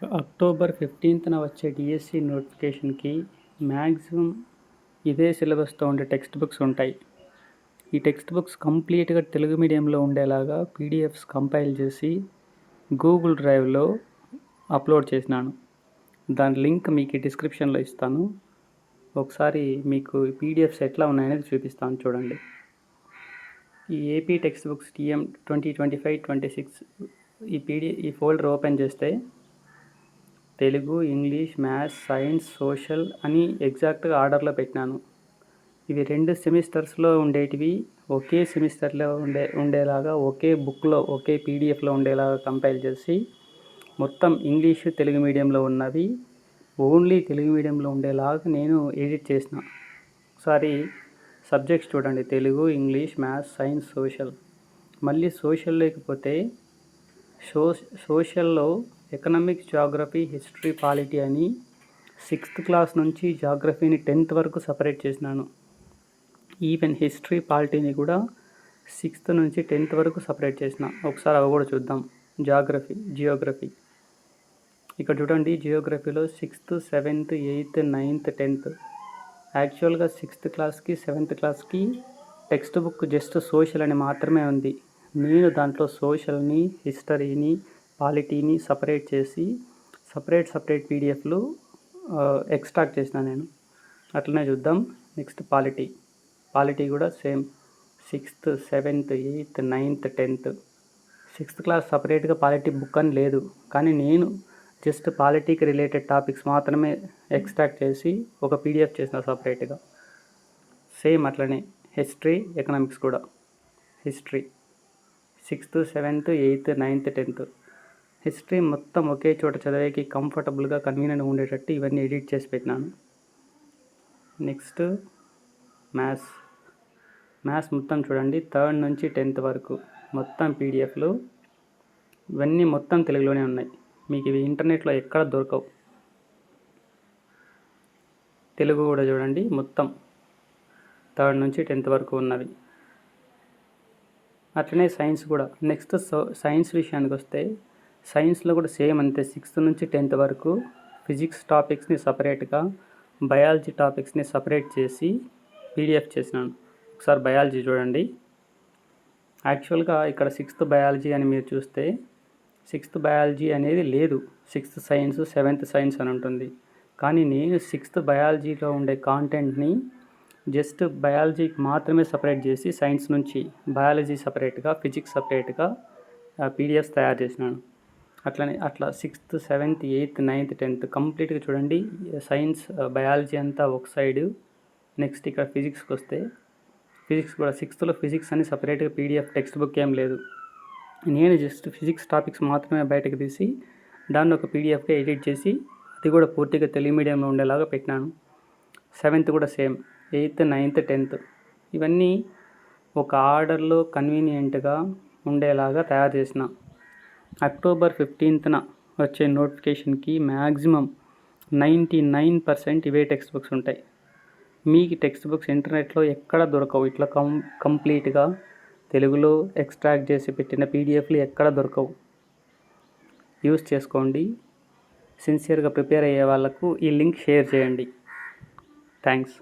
October 15న వచ్చే DSC నోటిఫికేషన్కి maximum ఇదే సిలబస్తో ఉండే టెక్స్ట్ బుక్స్ ఉంటాయి. ఈ టెక్స్ట్ బుక్స్ కంప్లీట్గా తెలుగు మీడియంలో ఉండేలాగా పీడిఎఫ్స్ కంపైల్ చేసి గూగుల్ డ్రైవ్లో అప్లోడ్ చేసినాను. దాని లింక్ మీకు డిస్క్రిప్షన్లో ఇస్తాను. ఒకసారి మీకు పీడిఎఫ్స్ ఎట్లా ఉన్నాయనేది చూపిస్తాను, చూడండి. ఈ ఏపీ టెక్స్ట్ బుక్స్ టీఎం 2025-26 ఈ ఫోల్డర్ ఓపెన్ చేస్తే Telugu, English, maths, science, social అని ఎగ్జాక్ట్గా ఆర్డర్లో పెట్టినాను. ఇవి 2 సెమిస్టర్స్లో ఉండేటివి ఒకే సెమిస్టర్లో ఉండేలాగా ఒకే బుక్లో ఒకే పీడిఎఫ్లో ఉండేలాగా కంపైల్ చేసి మొత్తం ఇంగ్లీషు తెలుగు మీడియంలో ఉన్నవి ఓన్లీ తెలుగు మీడియంలో ఉండేలాగా నేను ఎడిట్ చేసిన. ఒకసారి సబ్జెక్ట్స్ చూడండి: Telugu, English, maths, science, social. మళ్ళీ సోషల్ లేకపోతే సోషల్లో ఎకనామిక్స్, జాగ్రఫీ, హిస్టరీ, పాలిటీ అని 6th క్లాస్ నుంచి జాగ్రఫీని 10th వరకు సపరేట్ చేసినాను. ఈవెన్ హిస్టరీ, పాలిటీని కూడా 6th నుంచి 10th వరకు సపరేట్ చేసిన. ఒకసారి అవి కూడా చూద్దాం. జియోగ్రఫీ ఇక్కడ చూడండి. జియోగ్రఫీలో 6th, 7th, 8th, 9th, 10th. యాక్చువల్గా 6th క్లాస్కి 7th క్లాస్కి టెక్స్ట్ బుక్ జస్ట్ సోషల్ అని మాత్రమే ఉంది. నేను దాంట్లో సోషల్ని, హిస్టరీని, పాలిటీని సపరేట్ చేసి సపరేట్ పీడిఎఫ్లు ఎక్స్ట్రాక్ట్ చేసిన నేను. అట్లనే చూద్దాం. నెక్స్ట్ పాలిటీ కూడా same 6th, 7th, 8th, 9th, 10th. 6th class సపరేట్గా పాలిటీ బుక్ అని లేదు, కానీ నేను జస్ట్ పాలిటీకి రిలేటెడ్ టాపిక్స్ మాత్రమే ఎక్స్ట్రాక్ట్ చేసి ఒక పీడిఎఫ్ చేసిన సపరేట్గా. సేమ్ అట్లనే హిస్టరీ, ఎకనామిక్స్ కూడా. History 6th, 7th, 8th, 9th, 10th. History మొత్తం ఒకే చోట చదివేకి కంఫర్టబుల్గా, కన్వీనియంట్గా ఉండేటట్టు ఇవన్నీ ఎడిట్ చేసి పెట్టినాను. నెక్స్ట్ మ్యాథ్స్ మొత్తం చూడండి. 3rd నుంచి 10th వరకు మొత్తం పీడిఎఫ్లు ఇవన్నీ మొత్తం తెలుగులోనే ఉన్నాయి. మీకు ఇవి ఇంటర్నెట్లో ఎక్కడ దొరకవు. తెలుగు కూడా చూడండి, మొత్తం 3rd నుంచి 10th వరకు ఉన్నవి. అట్లనే సైన్స్ కూడా. నెక్స్ట్ సైన్స్ విషయానికి వస్తే సైన్స్లో కూడా సేమ్ అంతే. 6th నుంచి 10th వరకు ఫిజిక్స్ టాపిక్స్ని సపరేట్గా, బయాలజీ టాపిక్స్ని సపరేట్ చేసి పీడిఎఫ్ చేసినాను. ఒకసారి బయాలజీ చూడండి. యాక్చువల్గా ఇక్కడ 6th బయాలజీ అని మీరు చూస్తే 6th బయాలజీ అనేది లేదు. 6th సైన్స్, 7th సైన్స్ అని ఉంటుంది. కానీ నేను 6th బయాలజీలో ఉండే కాంటెంట్ని జస్ట్ బయాలజీకి మాత్రమే సపరేట్ చేసి సైన్స్ నుంచి బయాలజీ సపరేట్గా, ఫిజిక్స్ సపరేట్గా పీడిఎఫ్స్ తయారు చేసినాను. అట్లా 6th, 7th, 8th, 9th, 10th కంప్లీట్గా చూడండి. సైన్స్, బయాలజీ అంతా ఒక సైడు. నెక్స్ట్ ఇక్కడ ఫిజిక్స్కి వస్తే ఫిజిక్స్ కూడా 6thలో ఫిజిక్స్ అని సపరేట్గా పీడిఎఫ్ టెక్స్ట్ బుక్ ఏం లేదు. నేను జస్ట్ ఫిజిక్స్ టాపిక్స్ మాత్రమే బయటకు తీసి దాన్ని ఒక పీడిఎఫ్గా ఎడిట్ చేసి అది కూడా పూర్తిగా తెలుగు మీడియంలో ఉండేలాగా పెట్టినాను. 7th కూడా సేమ్. 8th, 9th, 10th ఇవన్నీ ఒక ఆర్డర్లో కన్వీనియంట్గా ఉండేలాగా తయారు చేసిన. అక్టోబర్ 15న వచ్చే నోటిఫికేషన్కి మ్యాక్సిమం 99% ఇవే టెక్స్ట్ బుక్స్ ఉంటాయి. మీకు టెక్స్ట్ బుక్స్ ఇంటర్నెట్లో ఎక్కడ దొరకవు. ఇట్లా కంప్లీట్గా తెలుగులో ఎక్స్ట్రాక్ట్ చేసి పెట్టిన పీడిఎఫ్లు ఎక్కడ దొరకవు. యూస్ చేసుకోండి. సిన్సియర్గా ప్రిపేర్ అయ్యే వాళ్ళకు ఈ లింక్ షేర్ చేయండి. థ్యాంక్స్.